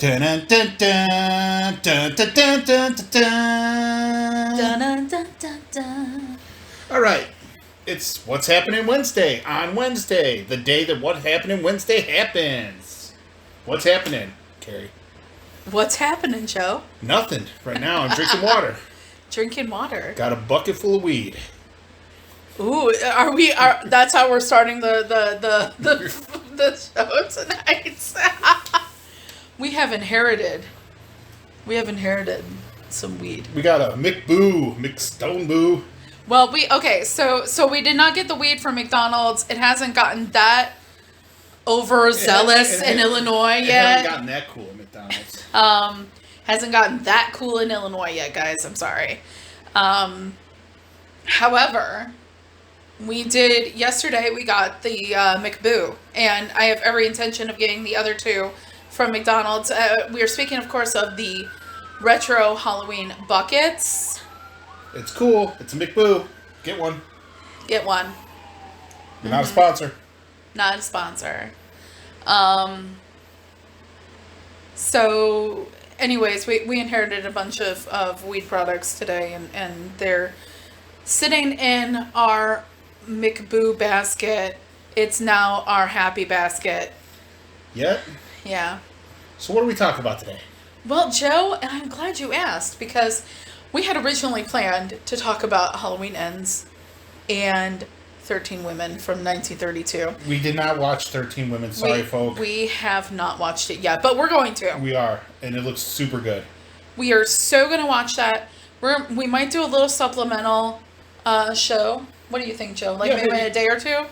Dun, dun, dun, dun, dun, dun, dun, dun, dun, Dun, dun. dun, dun, dun, dun. All right. It's What's Happening Wednesday on Wednesday, the day that What Happening Wednesday happens. What's happening, Carrie? What's happening, Joe? Nothing. Right now, I'm drinking water. Drinking water. Got a bucket full of weed. Ooh, that's how we're starting the show tonight. We have inherited some weed. We got a McStone Boo. Well, so we did not get the weed from McDonald's. It hasn't gotten that overzealous in Illinois It yet. hasn't gotten that cool at McDonald's. Hasn't gotten that cool in Illinois yet, guys. I'm sorry. However, yesterday we got the McBoo, and I have every intention of getting the other two from McDonald's. We are speaking, of course, of the retro Halloween buckets. It's cool. It's a McBoo. Get one. Get one. You're not a sponsor. Not a sponsor. So, anyways, we inherited a bunch of weed products today, and they're sitting in our McBoo basket. It's now our happy basket. Yet? Yeah. So what do we talk about today? Well, Joe, and I'm glad you asked, because we had originally planned to talk about Halloween Ends and 13 Women from 1932. We did not watch 13 Women. Sorry, folks. We have not watched it yet, but we're going to. We are, and it looks super good. We are so going to watch that. We might do a little supplemental show. What do you think, Joe? Like maybe in a day or two?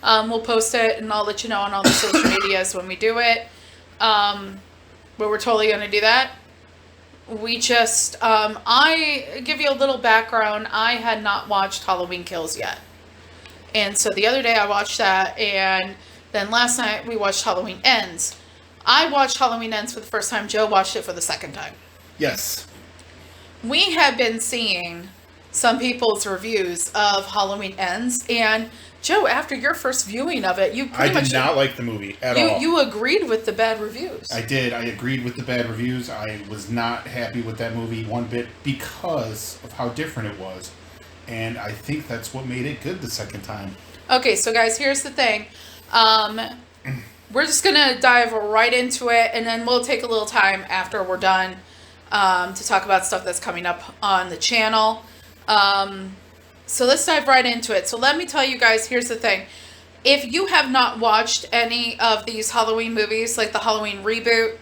We'll post it, and I'll let you know on all the social medias when we do it. But we're totally going to do that. We just, I give you a little background. I had not watched Halloween Kills yet. And so the other day I watched that, and then last night we watched Halloween Ends. I watched Halloween Ends for the first time. Joe watched it for the second time. Yes. We have been seeing some people's reviews of Halloween Ends, and Joe, after your first viewing of it, I did not like the movie at all. You agreed with the bad reviews. I did. I agreed with the bad reviews. I was not happy with that movie one bit because of how different it was. And I think that's what made it good the second time. Okay, so guys, here's the thing. We're just going to dive right into it, and then we'll take a little time after we're done to talk about stuff that's coming up on the channel. So let's dive right into it. So let me tell you guys, here's the thing. If you have not watched any of these Halloween movies, like the Halloween reboot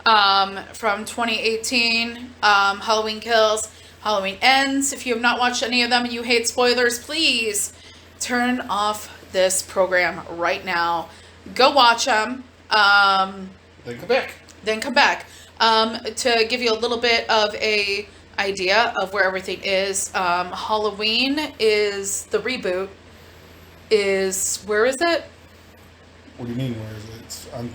from 2018, Halloween Kills, Halloween Ends, if you have not watched any of them and you hate spoilers, please turn off this program right now. Go watch them. Then come back. To give you a little bit of a idea of where everything is, Halloween is the reboot. Where is it? What do you mean, where is it? It's on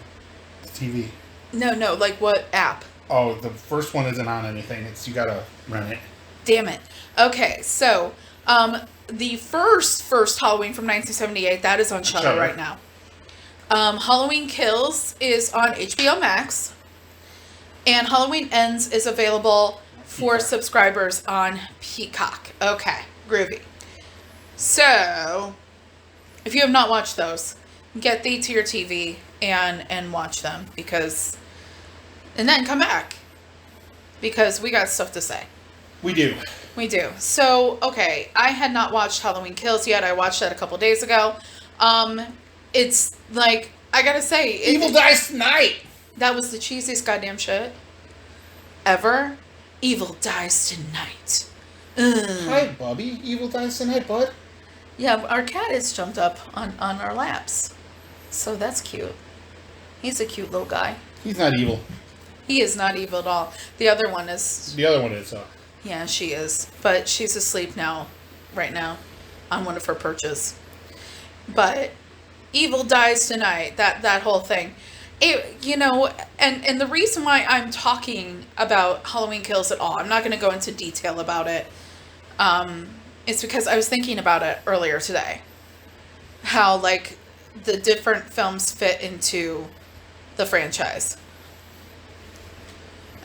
the TV. No, like what app? Oh, the first one isn't on anything. You gotta rent it. Damn it. Okay, so the first Halloween from 1978, that is on Shudder right now. Halloween Kills is on HBO Max, and Halloween Ends is available for subscribers on Peacock. Okay, groovy. So, if you have not watched those, get thee to your TV and watch them, and then come back, because we got stuff to say. We do. So, okay, I had not watched Halloween Kills yet. I watched that a couple days ago. It's like, I gotta say, Evil Dies Tonight. That was the cheesiest goddamn shit ever. Evil Dies Tonight. Hi, Bubby. Evil Dies Tonight, bud. Yeah, our cat has jumped up on our laps. So that's cute. He's a cute little guy. He's not evil. He is not evil at all. The other one is. The other one is. Yeah, she is. But she's asleep right now, on one of her perches. But Evil Dies Tonight, that whole thing. And the reason why I'm talking about Halloween Kills at all, I'm not going to go into detail about it, it's because I was thinking about it earlier today. How, like, the different films fit into the franchise.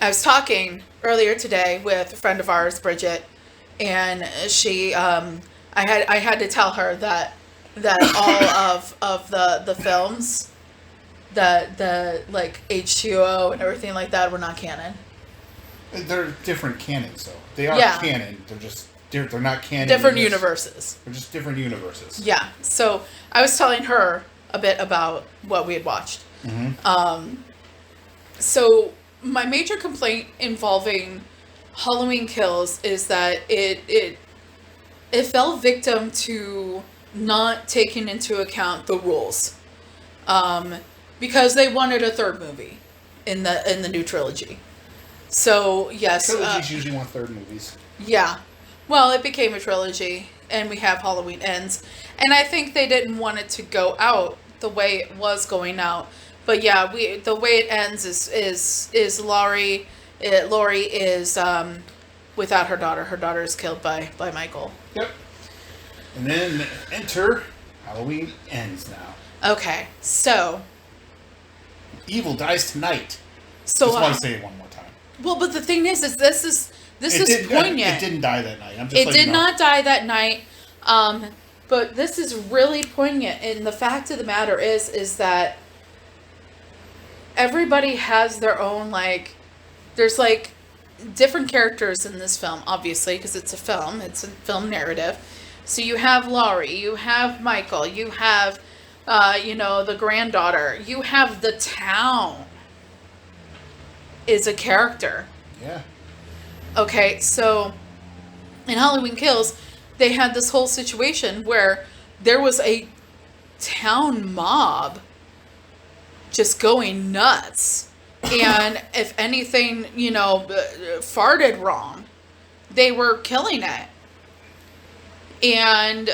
I was talking earlier today with a friend of ours, Bridget, and she, I had to tell her that all of the films, the like H2O and everything like that were not canon. They're different canons, though. They are canon. They're not canon. Different universes. They're just different universes. Yeah. So I was telling her a bit about what we had watched. Mm-hmm. So my major complaint involving Halloween Kills is that it fell victim to not taking into account the rules, because they wanted a third movie in the new trilogy. So yes, trilogies usually want third movies. Yeah, well, it became a trilogy, and we have Halloween Ends, and I think they didn't want it to go out the way it was going out. But yeah, the way it ends is Laurie. Laurie is without her daughter. Her daughter is killed by Michael. Yep. And then enter Halloween Ends now. Okay, so evil dies tonight. So just want to say it one more time. Well, but the thing is this is poignant. It didn't die that night. It did not die that night. But this is really poignant, and the fact of the matter is that everybody has their own, like, there's like different characters in this film, obviously, because it's a film narrative. So you have Laurie, you have Michael, you have the granddaughter, you have the town is a character. Yeah. Okay, so in Halloween Kills, they had this whole situation where there was a town mob just going nuts. And if anything, farted wrong, they were killing it. And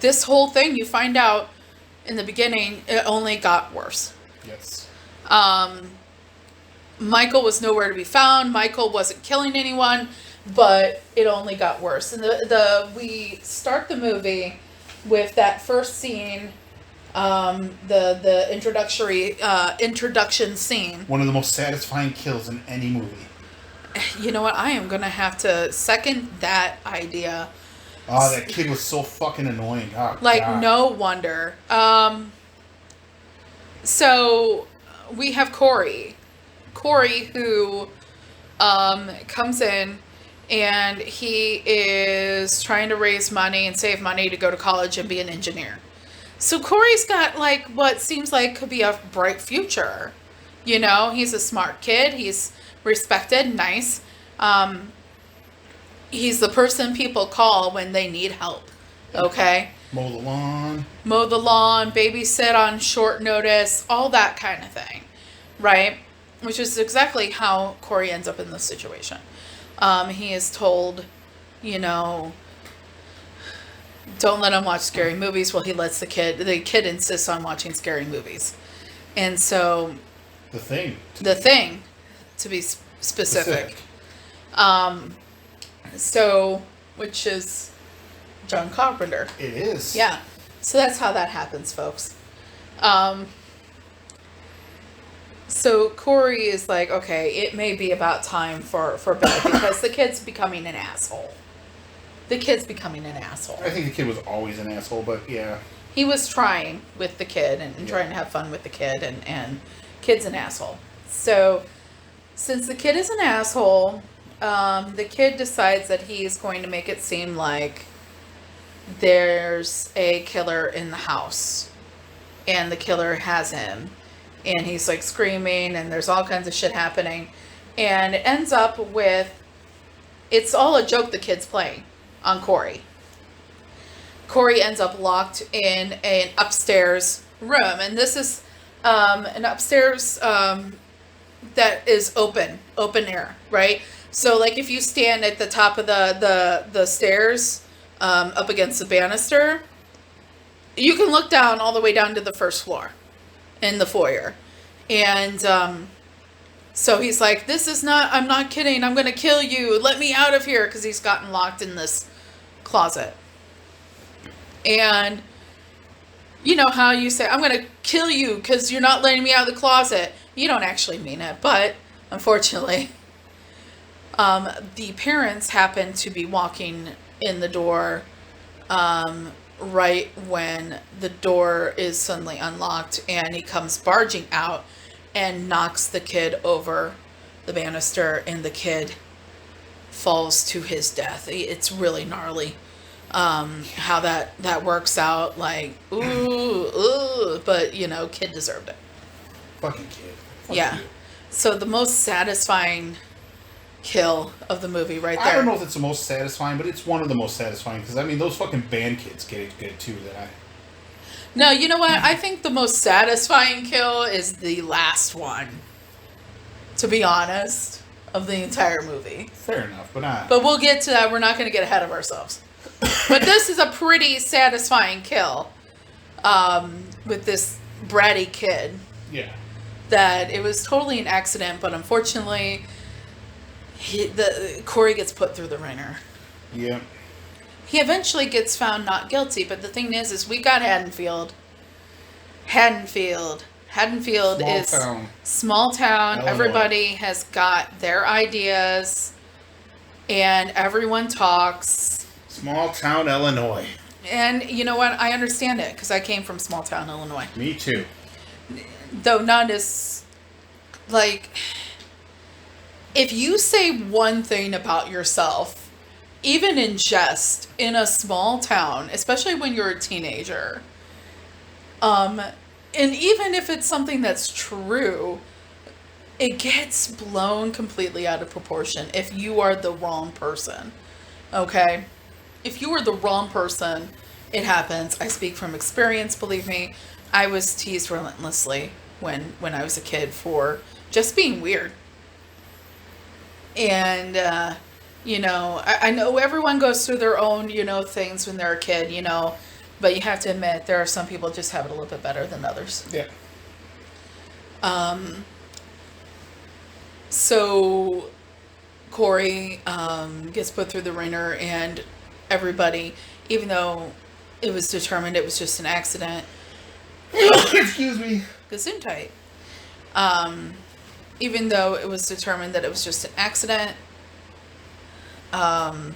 this whole thing, you find out in the beginning, it only got worse. Yes. Michael was nowhere to be found. Michael wasn't killing anyone, but it only got worse. And we start the movie with that first scene, the introduction scene. One of the most satisfying kills in any movie. You know what? I am gonna have to second that idea. Oh, that kid was so fucking annoying. Oh, like, God. No wonder. So we have Corey, who comes in, and he is trying to raise money and save money to go to college and be an engineer. So Corey's got, like, what seems like could be a bright future. He's a smart kid. He's respected, nice. He's the person people call when they need help. Okay? Mow the lawn, babysit on short notice, all that kind of thing. Right? Which is exactly how Corey ends up in this situation. He is told, don't let him watch scary movies. Well, he lets the kid insists on watching scary movies. And so The Thing, to be specific. Which is John Carpenter. It is. Yeah. So that's how that happens, folks. So Corey is like, okay, it may be about time for bed, because the kid's becoming an asshole. I think the kid was always an asshole, but yeah. He was trying with the kid and trying to have fun with the kid, and kid's an asshole. So since the kid is an asshole, the kid decides that he's going to make it seem like there's a killer in the house, and the killer has him, and he's like screaming, and there's all kinds of shit happening, and it ends up with, it's all a joke the kid's playing on Corey. Corey ends up locked in an upstairs room, and this is an upstairs that is open air, right? So, like, if you stand at the top of the stairs, up against the banister, you can look down all the way down to the first floor in the foyer. And so he's like, I'm not kidding, I'm going to kill you, let me out of here, because he's gotten locked in this closet. And you know how you say, I'm going to kill you because you're not letting me out of the closet. You don't actually mean it, but unfortunately, the parents happen to be walking in the door right when the door is suddenly unlocked, and he comes barging out and knocks the kid over the banister, and the kid falls to his death. It's really gnarly how that works out. Like, ooh, but kid deserved it. Fucking kid. Fuck Yeah. you. So the most satisfying kill of the movie right there. I don't know if it's the most satisfying, but it's one of the most satisfying, because, I mean, those fucking band kids get it good, too, No, you know what? I think the most satisfying kill is the last one, to be honest, of the entire movie. Fair enough, but But we'll get to that. We're not going to get ahead of ourselves. But this is a pretty satisfying kill with this bratty kid. Yeah. That it was totally an accident, but unfortunately, Corey gets put through the ringer. Yeah. He eventually gets found not guilty, but the thing is we got Haddonfield. Haddonfield is town. small town. Illinois. Everybody has got their ideas, and everyone talks. Small town Illinois. And you know what? I understand it, because I came from small town Illinois. Me too. Though not as, like, if you say one thing about yourself, even in jest, in a small town, especially when you're a teenager, and even if it's something that's true, it gets blown completely out of proportion if you are the wrong person. Okay? If you are the wrong person, it happens. I speak from experience, believe me. I was teased relentlessly when I was a kid for just being weird. And, I know everyone goes through their own, things when they're a kid, but you have to admit there are some people just have it a little bit better than others. Yeah. So Corey gets put through the ringer, and everybody, even though it was determined it was just an accident, Excuse me. Gesundheit. Even though it was determined that it was just an accident, the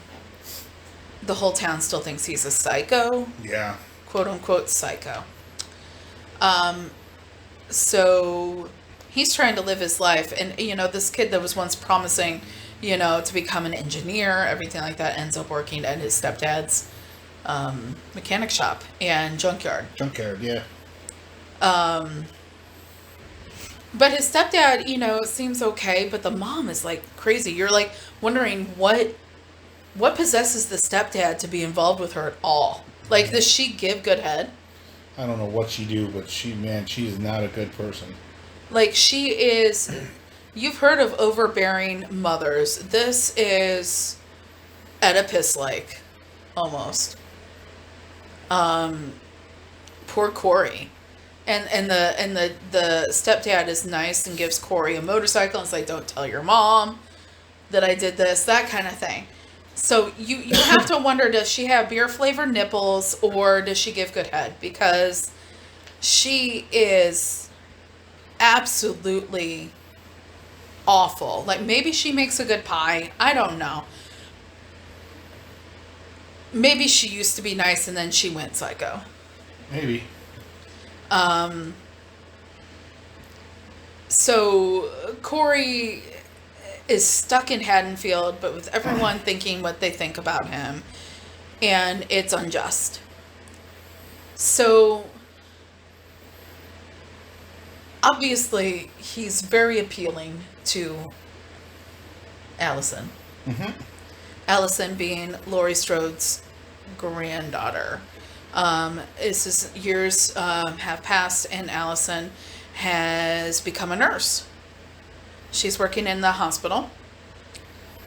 whole town still thinks he's a psycho. Yeah. Quote unquote psycho. So he's trying to live his life, and this kid that was once promising, to become an engineer, everything like that, ends up working at his stepdad's mechanic shop and junkyard. Yeah. But his stepdad, seems okay, but the mom is like crazy. You're like wondering what possesses the stepdad to be involved with her at all. Like, does she give good head? I don't know what she do, but she is not a good person. Like, she is, you've heard of overbearing mothers. This is Oedipus-like, almost. Poor Corey. And the stepdad is nice and gives Corey a motorcycle and is like, don't tell your mom that I did this, that kind of thing. So you have to wonder, does she have beer flavored nipples, or does she give good head? Because she is absolutely awful. Like, maybe she makes a good pie. I don't know. Maybe she used to be nice and then she went psycho. Maybe. So Corey is stuck in Haddonfield, but with everyone thinking what they think about him, and it's unjust. So obviously he's very appealing to Allison. Mm-hmm. Allison being Laurie Strode's granddaughter. Years have passed, and Allison has become a nurse. She's working in the hospital,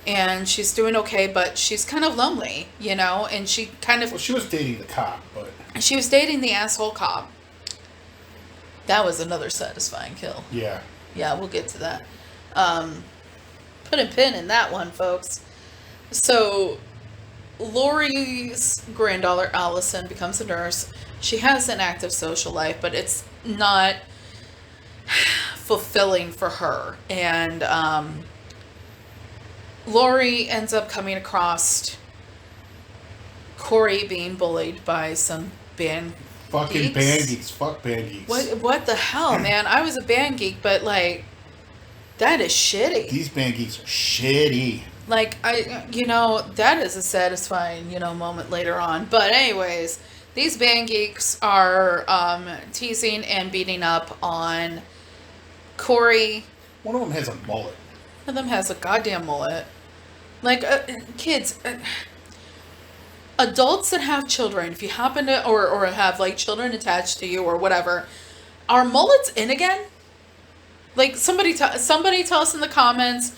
and she's doing okay, but she's kind of lonely, and she kind of... Well, she was dating the cop, but... She was dating the asshole cop. That was another satisfying kill. Yeah. Yeah, we'll get to that. Put a pin in that one, folks. So, Laurie's granddaughter, Allison, becomes a nurse. She has an active social life, but it's not fulfilling for her. And Lori ends up coming across Corey being bullied by some band Fucking geeks. band geeks. Fuck band geeks. What the hell, man? I was a band geek, but like, that is shitty. These band geeks are shitty. Like, that is a satisfying, moment later on. But anyways, these band geeks are teasing and beating up on Corey. One of them has a mullet. One of them has a goddamn mullet. Like, kids, adults that have children, if you happen to, or have, like, children attached to you or whatever, are mullets in again? Like, somebody tell us in the comments,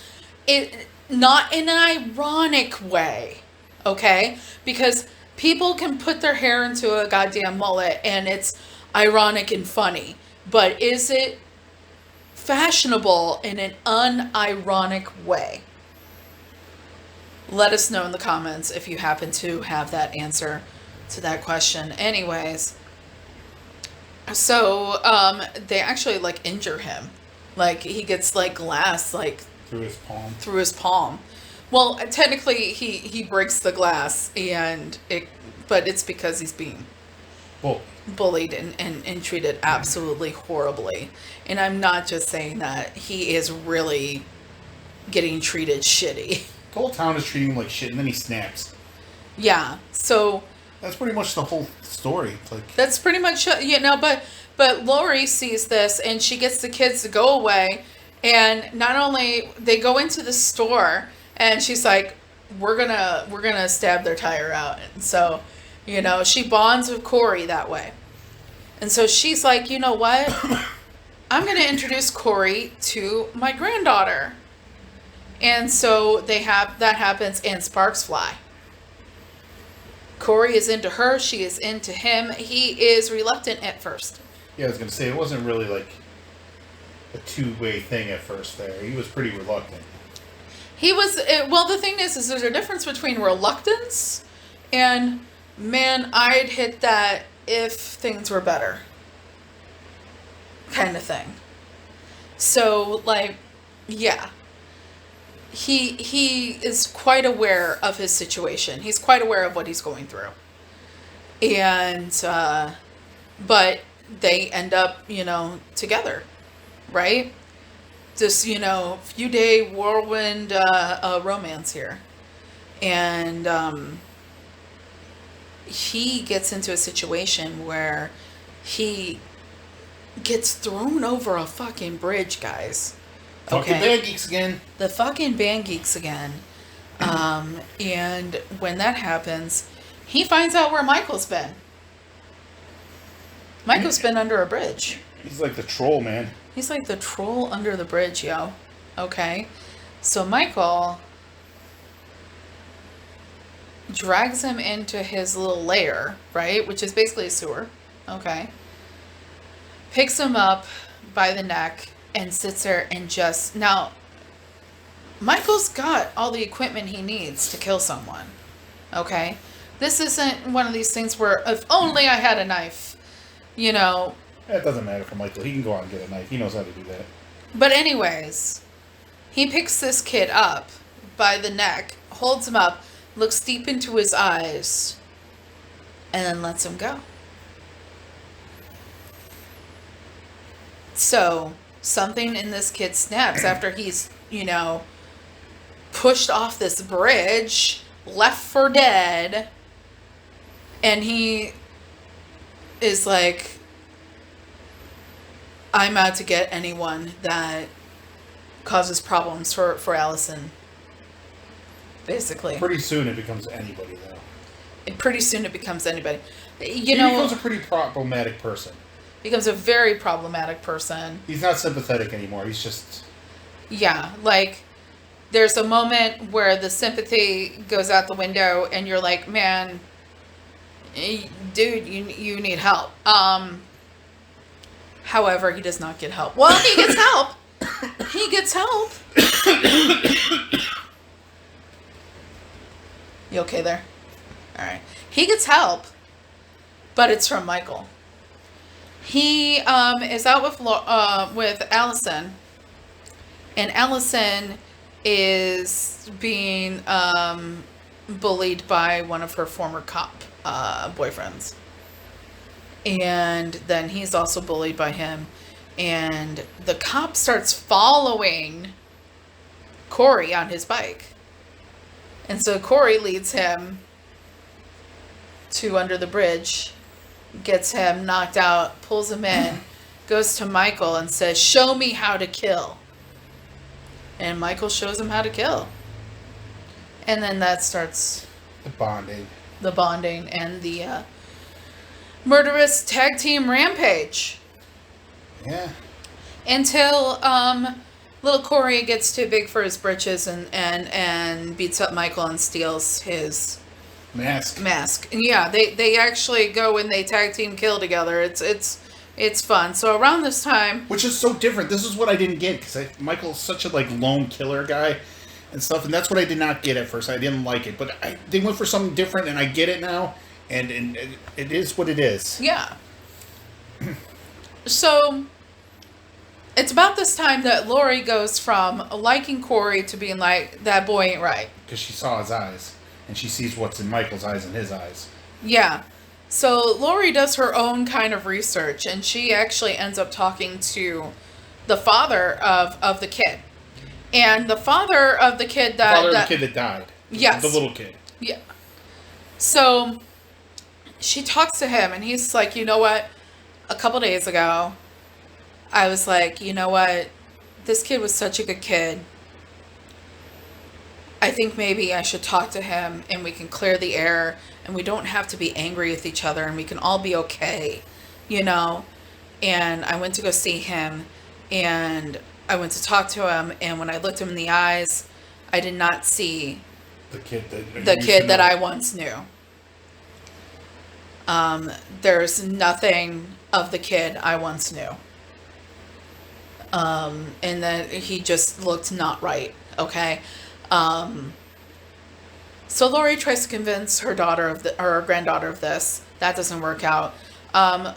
not in an ironic way, okay? Because people can put their hair into a goddamn mullet and it's ironic and funny. But is it fashionable in an unironic way? Let us know in the comments if you happen to have that answer to that question. Anyways, so they actually like injure him. Like he gets like glass like Through his palm. Through his palm. Well, technically he breaks the glass but it's because he's being bullied and treated absolutely horribly. And I'm not just saying that. He is really getting treated shitty. The whole town is treating him like shit, and then he snaps. Yeah, so that's pretty much the whole story. Like that's pretty much but Lori sees this and she gets the kids to go away, and not only they go into the store and she's like, we're gonna stab their tire out, and so she bonds with Corey that way, and so she's like, you know what, I'm gonna introduce Corey to my granddaughter. And so that happens and sparks fly. Corey is into her. She is into him. He is reluctant at first. Yeah, I was going to say, it wasn't really like a two-way thing at first there. He was pretty reluctant. He was, well, the thing is there's a difference between reluctance and, man, I'd hit that if things were better kind of thing. So, like, yeah. He is quite aware of his situation. He's quite aware of what he's going through. And, but they end up, together, right? This, few day whirlwind romance here. And he gets into a situation where he gets thrown over a fucking bridge, guys. Fucking band geeks again. The fucking band geeks again. And when that happens, he finds out where Michael's been. Michael's been under a bridge. He's like the troll, man. He's like the troll under the bridge, yo. Okay. So Michael drags him into his little lair, right? Which is basically a sewer. Okay. Picks him up by the neck and sits there and just... Now, Michael's got all the equipment he needs to kill someone. Okay? This isn't one of these things where, if only I had a knife, That doesn't matter for Michael. He can go out and get a knife. He knows how to do that. But anyways, he picks this kid up by the neck, holds him up, looks deep into his eyes, and then lets him go. So... something in this kid snaps after he's, pushed off this bridge, left for dead, and he is like, I'm out to get anyone that causes problems for Allison. Basically. Pretty soon it becomes anybody, though. Pretty soon it becomes anybody. He becomes a pretty problematic person. Becomes a very problematic person. He's not sympathetic anymore. He's just... Yeah, like, there's a moment where the sympathy goes out the window and you're like, man, dude, you need help. However, he does not get help. Well, he gets help. He gets help. You okay there? All right. He gets help, but it's from Michael. He is out with Allison, and Allison is being bullied by one of her former cop boyfriends. And then he's also bullied by him. And the cop starts following Corey on his bike. And so Corey leads him to under the bridge, gets him knocked out, pulls him in, goes to Michael and says, "Show me how to kill." And Michael shows him how to kill. And then that starts The bonding. and the murderous tag team rampage. Yeah. Until little Corey gets too big for his britches and beats up Michael and steals his mask. And yeah, they actually go and they tag team kill together. It's fun. So around this time, Which is so different. This is what I didn't get, because Michael's such a lone killer guy and stuff, and that's what I did not get at first. I didn't like it, but they went for something different, and I get it now, and it is what it is. yeah. So it's about this time that Lori goes from liking Corey to being like, that boy ain't right. Because she saw his eyes, and she sees what's in Michael's eyes and his eyes. Yeah. So Lori does her own kind of research, and she actually ends up talking to the father of the kid. And the father of the kid the kid that died. Yes. The little kid. Yeah. So she talks to him, and he's like, you know what? A couple days ago, I was like, you know what? This kid was such a good kid. I think maybe I should talk to him and we can clear the air and we don't have to be angry with each other and we can all be okay, you know? And I went to go see him and I went to talk to him, and when I looked him in the eyes, I did not see The kid that I once knew. There's nothing of the kid I once knew. And that he just looked not right. Okay. So Lori tries to convince her granddaughter of this. That doesn't work out.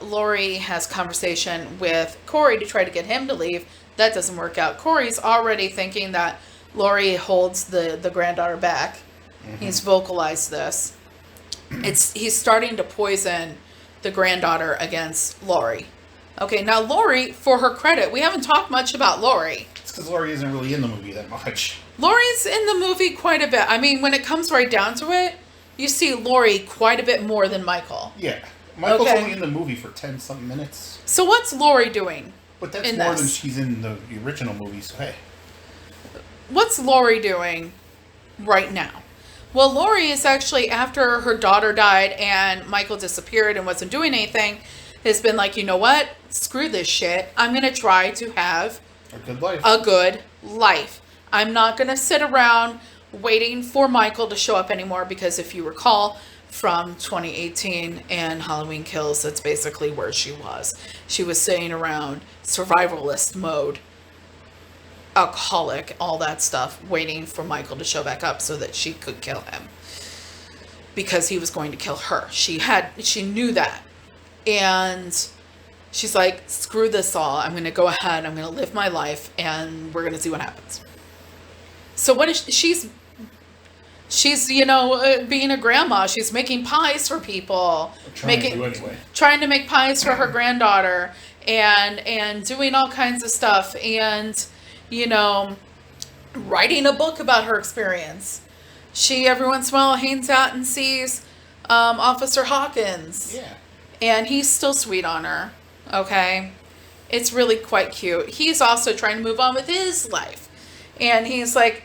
Lori has conversation with Corey to try to get him to leave. That doesn't work out. Corey's already thinking that Lori holds the granddaughter back. Mm-hmm. He's vocalized this. He's starting to poison the granddaughter against Lori. Okay, now Lori, for her credit, we haven't talked much about Lori. It's because Lori isn't really in the movie that much. Lori's in the movie quite a bit. I mean, when it comes right down to it, you see Lori quite a bit more than Michael. Yeah. Michael's only in the movie for 10-something minutes. So what's Lori doing? But that's more than she's in the original movie, so hey. What's Lori doing right now? Well, Lori is actually, after her daughter died and Michael disappeared and wasn't doing anything, has been like, you know what? Screw this shit. I'm going to try to have a good life. I'm not going to sit around waiting for Michael to show up anymore, because if you recall from 2018 and Halloween Kills, that's basically where she was. She was sitting around survivalist mode, alcoholic, all that stuff, waiting for Michael to show back up so that she could kill him, because he was going to kill her. She knew that. And she's like, screw this all. I'm going to go ahead. I'm going to live my life and we're going to see what happens. So what is she's being a grandma. She's making pies for people, trying to make pies for her granddaughter, and doing all kinds of stuff, and writing a book about her experience. She every once in a while hangs out and sees Officer Hawkins. Yeah. And he's still sweet on her. Okay. It's really quite cute. He's also trying to move on with his life. And he's like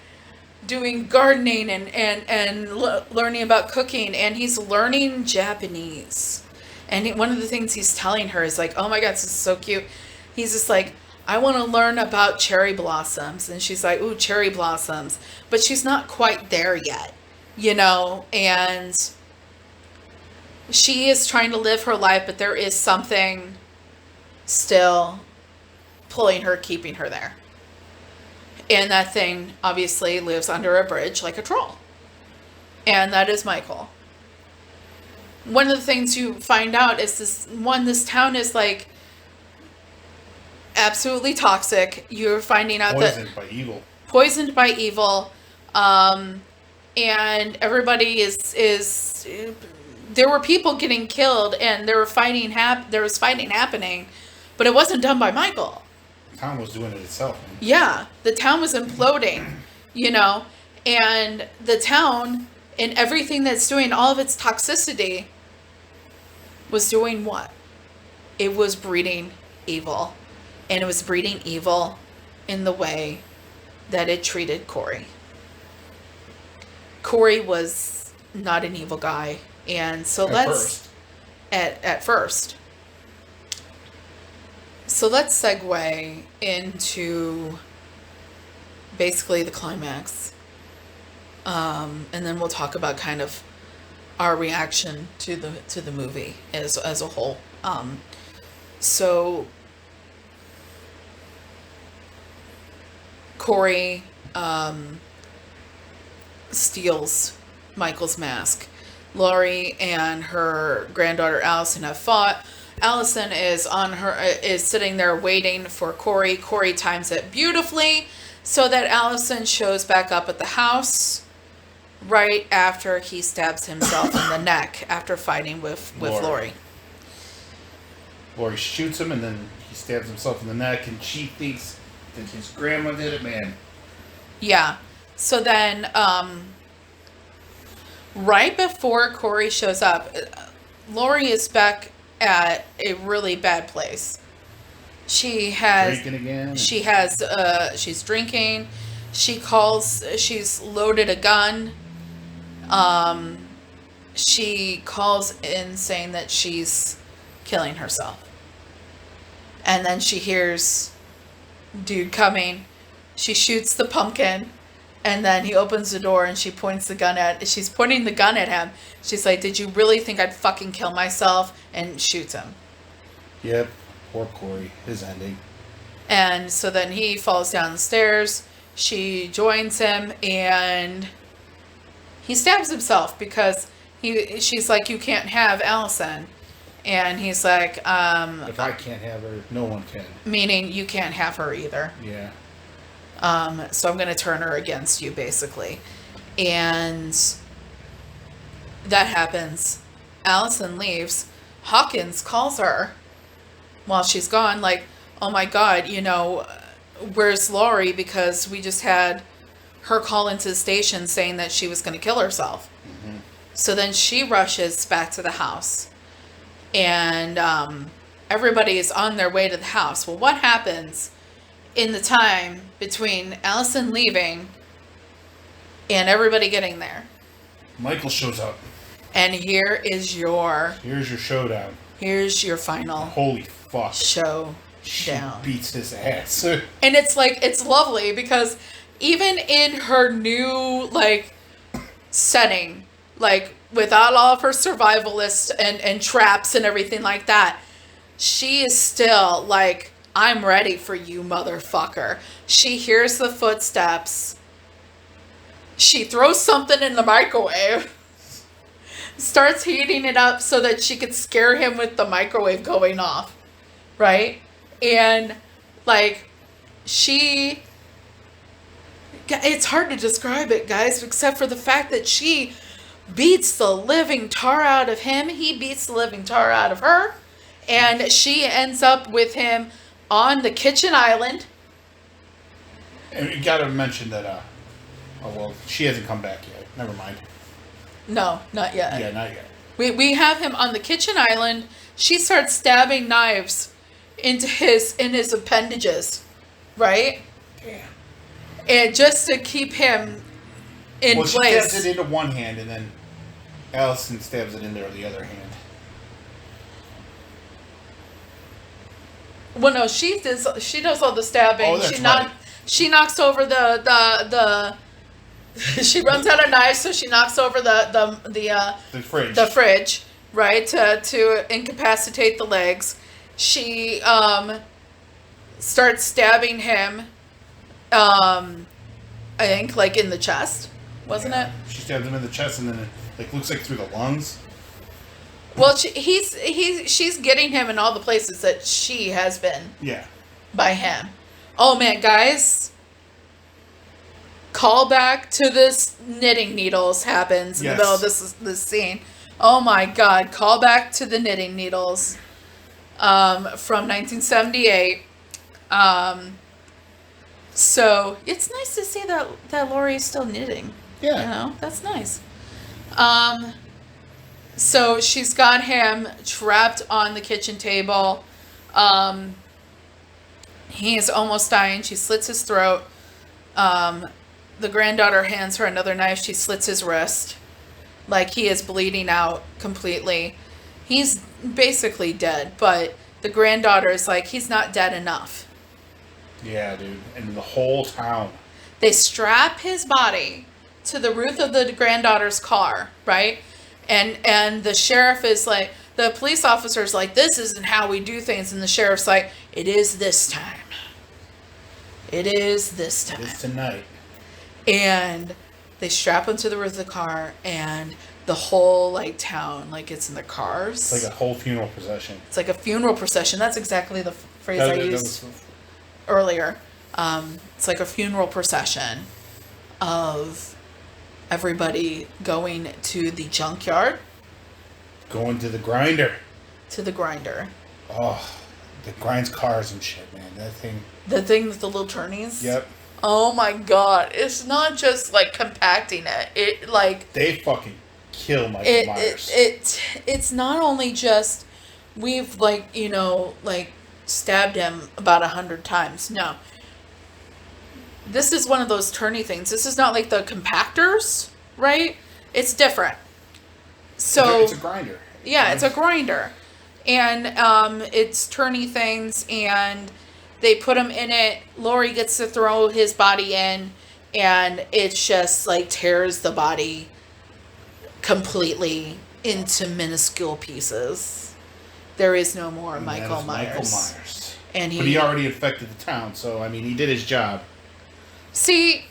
doing gardening and learning about cooking, and he's learning Japanese. And one of the things he's telling her is like, oh my God, this is so cute. He's just like, I want to learn about cherry blossoms. And she's like, ooh, cherry blossoms. But she's not quite there yet, and she is trying to live her life, but there is something still pulling her, keeping her there. And that thing obviously lives under a bridge like a troll. And that is Michael. One of the things you find out is this town is like absolutely toxic. You're finding out poisoned by evil. And everybody is there were people getting killed and there was fighting happening, but it wasn't done by Michael. The town was doing it itself. Yeah, the town was imploding, and the town and everything that's doing all of its toxicity was doing what? It was breeding evil, and it was breeding evil in the way that it treated Corey. Corey was not an evil guy, and so at first. So let's segue into basically the climax, and then we'll talk about kind of our reaction to the movie as a whole. So Corey steals Michael's mask. Laurie and her granddaughter Allison have fought. Allison is sitting there waiting for Corey. Corey times it beautifully so that Allison shows back up at the house right after he stabs himself in the neck after fighting with Laurie. Laurie shoots him and then he stabs himself in the neck, and she thinks that his grandma did it, man. Yeah. So then, right before Corey shows up, Laurie is back at a really bad place. She's drinking. She's loaded a gun. She calls in saying that she's killing herself. And then she hears dude coming. She shoots the pumpkin, and then he opens the door and she's pointing the gun at him. She's like, "Did you really think I'd fucking kill myself?" And shoots him. Yep. Poor Corey. His ending. And so then he falls down the stairs. She joins him and he stabs himself because she's like, "You can't have Allison." And he's like, if I can't have her, no one can. Meaning you can't have her either. Yeah. So I'm going to turn her against you, basically. And that happens. Allison leaves. Hawkins calls her while she's gone, like, "Oh my God, where's Laurie? Because we just had her call into the station saying that she was going to kill herself." Mm-hmm. So then she rushes back to the house. And everybody is on their way to the house. Well, what happens in the time between Allison leaving and everybody getting there? Michael shows up. And here's your showdown. Here's your final. Holy fuck. Showdown. She beats his ass. And it's lovely because even in her new, setting, without all of her survivalists and traps and everything like that, she is still like, "I'm ready for you, motherfucker." She hears the footsteps. She throws something in the microwave. Starts heating it up so that she could scare him with the microwave going off. Right? And, it's hard to describe it, guys, except for the fact that she beats the living tar out of him. He beats the living tar out of her. And she ends up with him on the kitchen island. And you gotta mention that, she hasn't come back yet. Never mind. No, not yet. Yeah, not yet. We have him on the kitchen island. She starts stabbing knives into his appendages. Right? Yeah. And just to keep him in place. She stabs it into one hand, and then Allison stabs it into the other hand. Well, no, she does all the stabbing. Oh, that's right. She knocks over the she runs out of knives, so she knocks over the fridge. The fridge, right, to incapacitate the legs. She starts stabbing him. I think in the chest, wasn't it? She stabbed him in the chest, and then it looks like through the lungs. Well, she's getting him in all the places that she has been. Yeah. by him. Oh man, guys. Call back to this knitting needles happens in the middle of this scene. Oh my god, call back to the knitting needles from 1978. So it's nice to see that Lori is still knitting. Yeah. You know, that's nice. So she's got him trapped on the kitchen table. He is almost dying. She slits his throat. The granddaughter hands her another knife. She slits his wrist. Like, he is bleeding out completely. He's basically dead, but the granddaughter is like, he's not dead enough. Yeah, dude. And the whole town. They strap his body to the roof of the granddaughter's car, right? And the sheriff is like, the police officer's like, this isn't how we do things. And the sheriff's like, it is this time. It is this time. It's tonight. And they strap him to the roof of the car, and the whole, like, town, like, it's in the cars. It's like a whole funeral procession. It's like a funeral procession. That's exactly the phrase I used earlier. It's like a funeral procession of everybody going to the junkyard. Going to the grinder. To the grinder. Oh, it grinds cars and shit, man. That thing. The thing with the little turnies? Yep. Oh my god. It's not just, like, compacting it. It, like... They fucking kill Michael Myers. It's not only just, we've, like, you know, like, stabbed him about 100 times. No. This is one of those turny things. This is not like the compactors, right? It's different. So... It's a grinder. Yeah, it's a grinder. And it's turny things, and they put him in it. Lori gets to throw his body in, and it just, like, tears the body completely into minuscule pieces. There is no more Michael Myers. But he already infected the town, so, I mean, he did his job. See,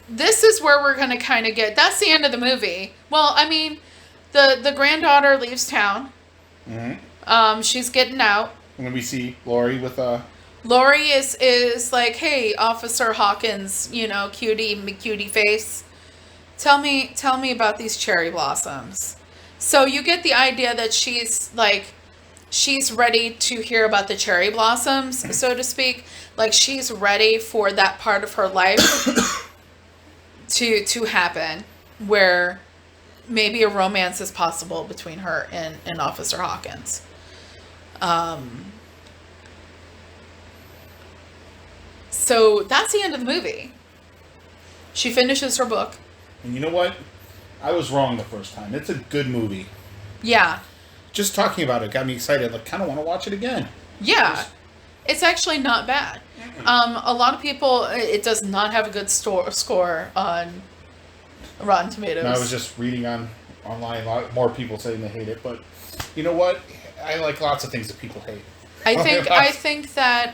this is where we're going to kind of get... That's the end of the movie. Well, I mean, the granddaughter leaves town. Mm-hmm. She's getting out. And then we see Lori with Lori is like, hey, Officer Hawkins, you know, cutie McCutie face. Tell me about these cherry blossoms. So you get the idea that she's ready to hear about the cherry blossoms, so to speak. Like, she's ready for that part of her life to happen, where maybe a romance is possible between her and Officer Hawkins. So that's the end of the movie. She finishes her book. And you know what? I was wrong the first time. It's a good movie. Yeah. Just talking about it got me excited. I kind of want to watch it again. Yeah. It's actually not bad. A lot of people, it does not have a good score on Rotten Tomatoes. No, I was just reading online, a lot more people saying they hate it, but you know what? I like lots of things that people hate. I think that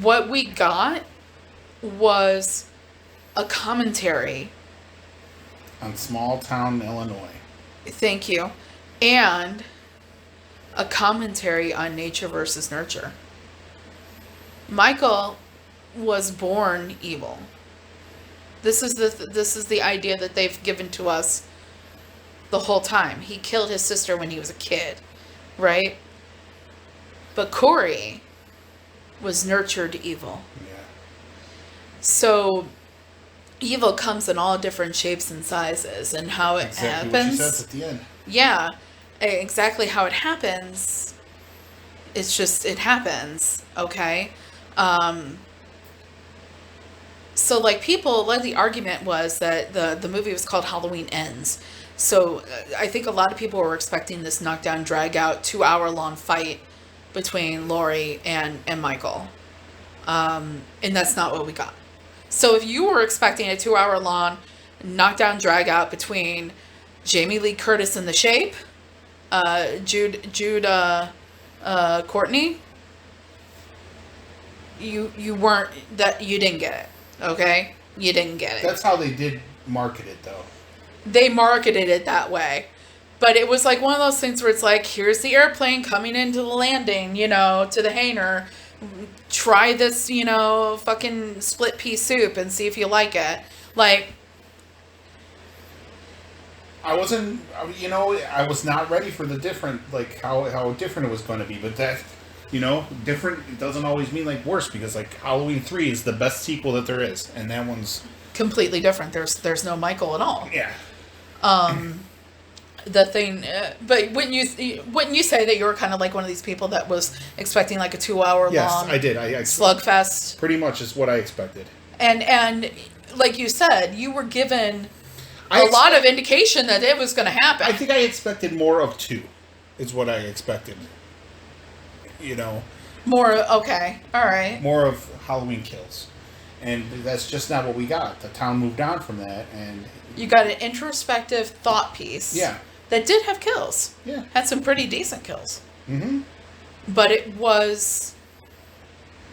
what we got was a commentary on small town Illinois. Thank you. And a commentary on nature versus nurture. Michael was born evil. This is the idea that they've given to us the whole time. He killed his sister when he was a kid, right? But Corey was nurtured evil. Yeah. So evil comes in all different shapes and sizes, and how it exactly happens. What she says at the end. Yeah, exactly how it happens. It's just, it happens, okay? So, like, the argument was that the movie was called Halloween Ends. So, I think a lot of people were expecting this knockdown, drag-out, 2-hour-long fight between Lori and Michael. And that's not what we got. So, if you were expecting a 2-hour-long knockdown, drag-out between Jamie Lee Curtis in The Shape, Jude Courtney, you didn't get it. Okay? You didn't get it. That's how they did market it, though. They marketed it that way. But it was like one of those things where it's like, here's the airplane coming into the landing, to the hangar. Try this, fucking split pea soup and see if you like it. Like, I wasn't, I was not ready for the different, like, how different it was going to be. But that, different, it doesn't always mean, like, worse. Because, like, Halloween 3 is the best sequel that there is. And that one's completely different. There's no Michael at all. Yeah. The thing, but wouldn't you say that you were kind of like one of these people that was expecting like a 2-hour long? Yes, I did. I slugfest. Pretty much is what I expected. And like you said, you were given a lot of indication that it was going to happen. I think I expected more of 2, is what I expected. More, okay, all right. More of Halloween Kills. And that's just not what we got. The town moved on from that, and you got an introspective thought piece. Yeah. That did have kills. Yeah. Had some pretty decent kills. Mm-hmm. But it was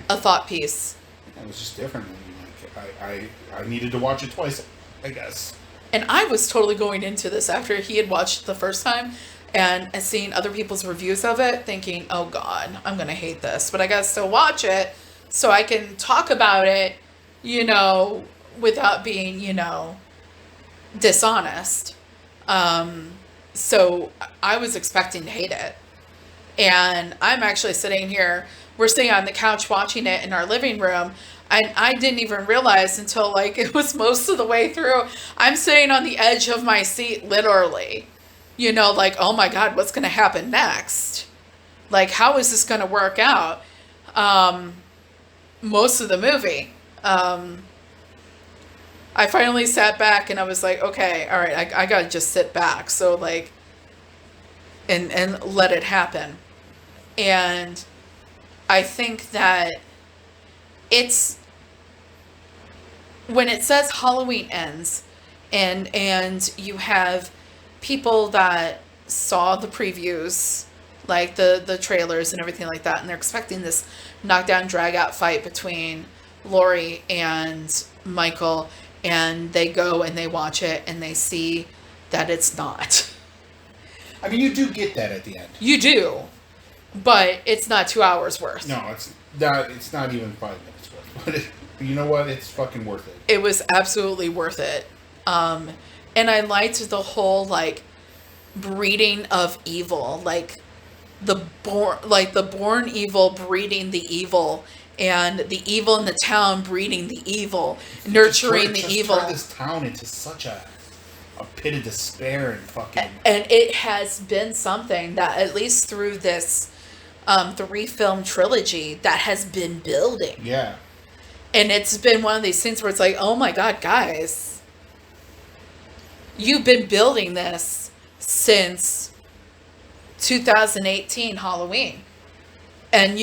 a thought piece. It was just different. I needed to watch it twice, I guess. And I was totally going into this after he had watched it the first time and seeing other people's reviews of it, thinking, oh God, I'm going to hate this. But I got to still watch it so I can talk about it, without being, dishonest. So I was expecting to hate it. And I'm actually sitting here, we're sitting on the couch watching it in our living room. And I didn't even realize until like it was most of the way through. I'm sitting on the edge of my seat, literally, like, oh my God, what's going to happen next? Like, how is this going to work out? Most of the movie. I finally sat back and I was like, okay, all right, I got to just sit back. So like, and let it happen. And I think that it's, when it says Halloween ends and you have people that saw the previews, like the trailers and everything like that, and they're expecting this knockdown drag out fight between Laurie and Michael, and they go and they watch it and they see that it's not. I mean, you do get that at the end. You do, but it's not 2 hours worth. No, it's not. It's not even 5 minutes worth. But you know what? It's fucking worth it. It was absolutely worth it. And I liked the whole like breeding of evil, like the born evil breeding the evil, and the evil in the town breeding the evil, nurturing the evil. Turned this town into such a pit of despair and fucking. And it has been something that, at least through this 3-film trilogy, that has been building. Yeah. And it's been one of these things where it's like, oh my God, guys, you've been building this since 2018 Halloween. And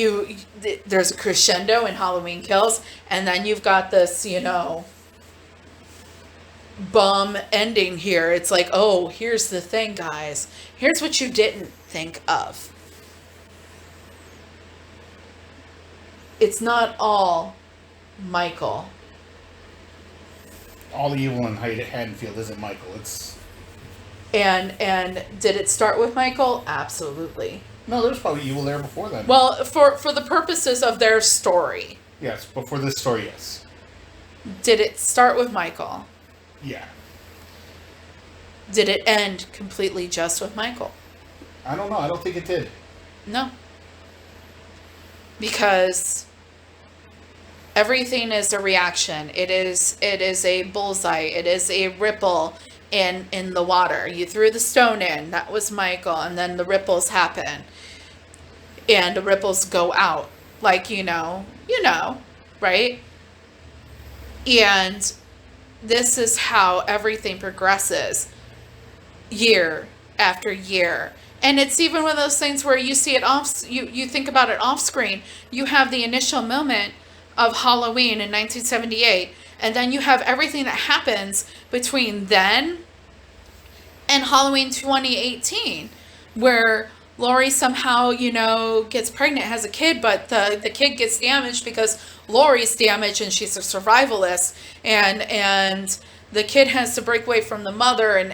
there's a crescendo in Halloween Kills, and then you've got this, bum ending here. It's like, oh, here's the thing, guys. Here's what you didn't think of. It's not all Michael. All the evil in Haddonfield isn't Michael. It's. And did it start with Michael? Absolutely. No, there's probably evil there before then. Well, for the purposes of their story. Yes, but for this story, yes. Did it start with Michael? Yeah. Did it end completely just with Michael? I don't know. I don't think it did. No. Because everything is a reaction. It is a bullseye. It is a ripple in the water. You threw the stone in. That was Michael. And then the ripples happen. And the ripples go out. Like, right? And this is how everything progresses year after year. And it's even one of those things where you see it you think about it off screen. You have the initial moment of Halloween in 1978, and then you have everything that happens between then and Halloween 2018, where Laurie somehow, gets pregnant, has a kid, but the kid gets damaged because Laurie's damaged and she's a survivalist, and the kid has to break away from the mother and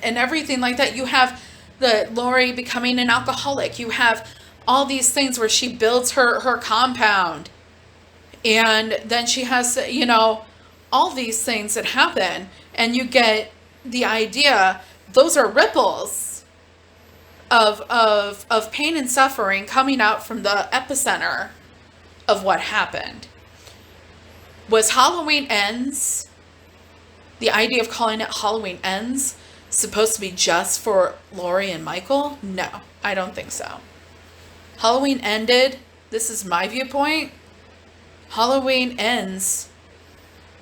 everything like that. You have the Lori becoming an alcoholic. You have all these things where she builds her compound. And then she has, you know, all these things that happen. And you get the idea, those are ripples of pain and suffering coming out from the epicenter of what happened. Was Halloween Ends, the idea of calling it Halloween Ends, supposed to be just for Lori and Michael? No, I don't think so. Halloween ended, this is my viewpoint, Halloween ends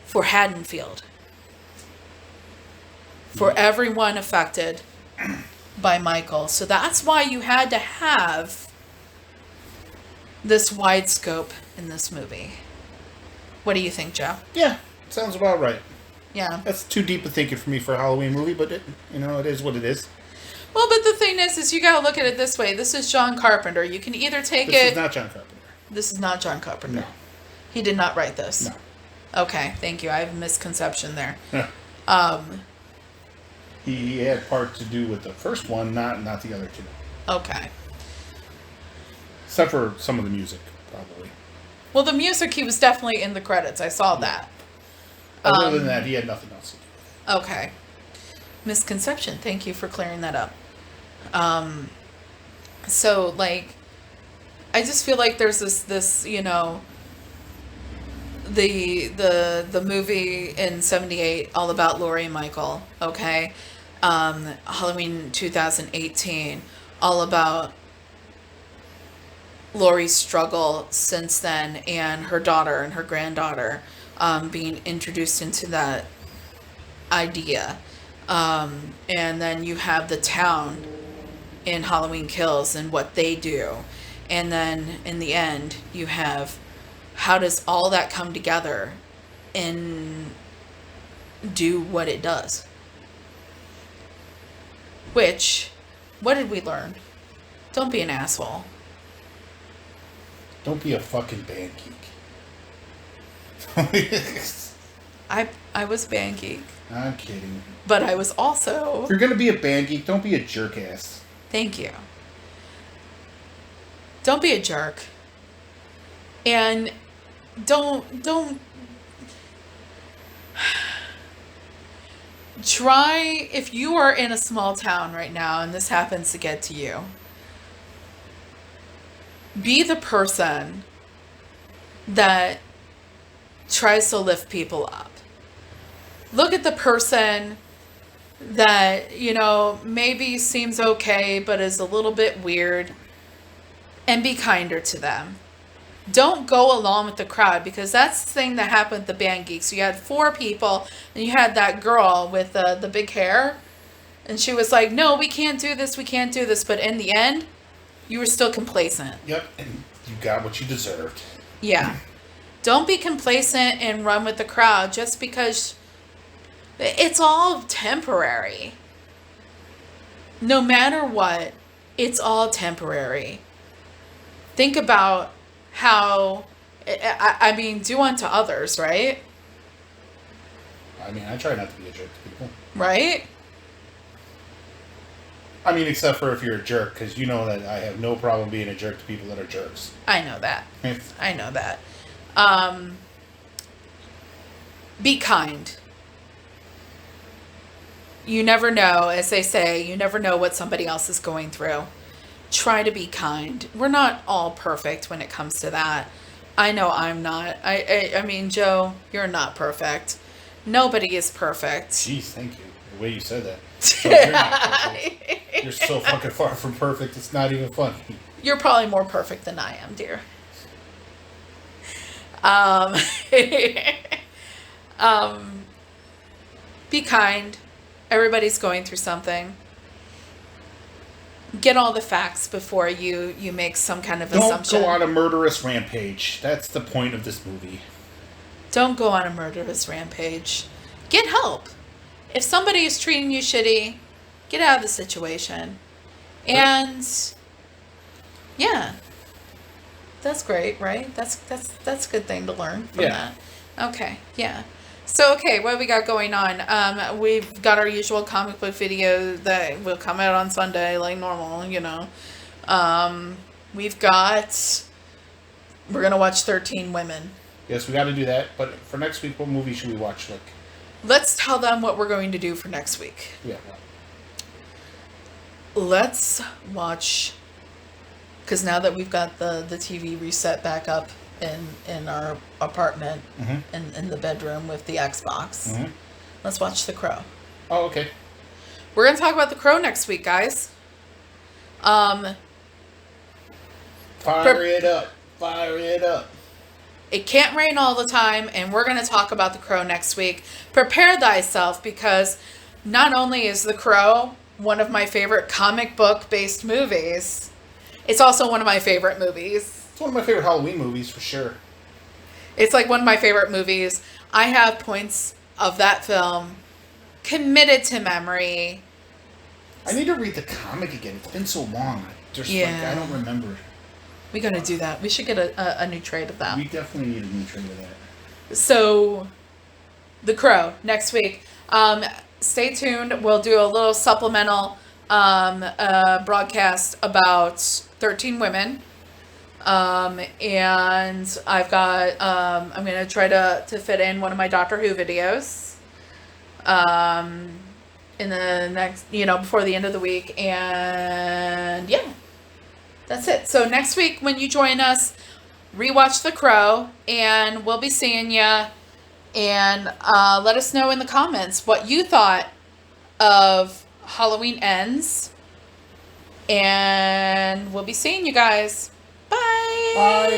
for Haddonfield. For everyone affected by Michael. So that's why you had to have this wide scope in this movie. What do you think, Joe? Yeah, sounds about right. Yeah. That's too deep of thinking for me for a Halloween movie, but it, you know, it is what it is. Well, but the thing is you gotta look at it this way. This is John Carpenter. You can either take it... This is not John Carpenter. This is not John Carpenter. No. He did not write this. No. Okay, thank you. I have a misconception there. He had part to do with the first one, not the other two. Okay. Except for some of the music, probably. Well, the music, he was definitely in the credits. I saw that. Other than that, he had nothing else to do. Okay. Misconception. Thank you for clearing that up. So, like, I just feel like there's this, you know, the movie in 78, all about Lori and Michael, okay? Halloween 2018, all about Lori's struggle since then, and her daughter and her granddaughter being introduced into that idea. And then you have the town in Halloween Kills and what they do. And then in the end, you have how does all that come together and do what it does. Which, what did we learn? Don't be an asshole. Don't be a fucking band geek. I was a band geek. I'm kidding. But I was also... If you're gonna be a band geek, don't be a jerk ass. Thank you. Don't be a jerk. And don't try, if you are in a small town right now and this happens to get to you, be the person that tries to lift people up. Look at the person that, you know, maybe seems okay but is a little bit weird, and be kinder to them. Don't go along with the crowd, because that's the thing that happened with the band geeks. You had 4 people, and you had that girl with the big hair, and she was like, no, we can't do this, but in the end, you were still complacent. Yep, and you got what you deserved. Yeah. Don't be complacent and run with the crowd just because it's all temporary. No matter what, it's all temporary. Think about how, I mean, do unto others, right? I mean, I try not to be a jerk to people. Right? I mean, except for if you're a jerk, because you know that I have no problem being a jerk to people that are jerks. I know that. I know that. Be kind. You never know, as they say, you never know what somebody else is going through. Try to be kind. We're not all perfect when it comes to that. I know I'm not. I mean, Joe, you're not perfect. Nobody is perfect. Jeez, thank you. The way you said that. So you're not perfect. You're so fucking far from perfect, it's not even funny. You're probably more perfect than I am, dear. Be kind. Everybody's going through something. Get all the facts before you make some kind of assumption. Don't go on a murderous rampage. That's the point of this movie. Don't go on a murderous rampage. Get help. If somebody is treating you shitty, get out of the situation. And yeah. That's great, right? That's a good thing to learn from that. Okay, yeah. So, okay, what we got going on? We've got our usual comic book video that will come out on Sunday, like normal, you know. We're gonna watch 13 Women. Yes, we got to do that. But for next week, what movie should we watch? Like, Let's tell them what we're going to do for next week. yeah. Let's watch, because now that we've got the TV reset back up in our apartment, in the bedroom with the Xbox, let's watch The Crow. Oh, okay. We're going to talk about The Crow next week, guys. Fire it up. Fire it up. It can't rain all the time, and we're going to talk about The Crow next week. Prepare thyself, because not only is The Crow one of my favorite comic book based movies, it's also one of my favorite movies. It's one of my favorite Halloween movies for sure. It's like one of my favorite movies. I have points of that film committed to memory. I need to read the comic again. It's been so long. I don't remember. We got to do that. We should get a new trade of that. We definitely need a new trade of that. So, The Crow next week. Stay tuned. We'll do a little supplemental broadcast about 13 Women. And I've got, I'm going to try to fit in one of my Doctor Who videos in the next, before the end of the week. And yeah, that's it. So next week when you join us, rewatch The Crow, and we'll be seeing you. And let us know in the comments what you thought of Halloween Ends. And we'll be seeing you guys. Bye. Bye.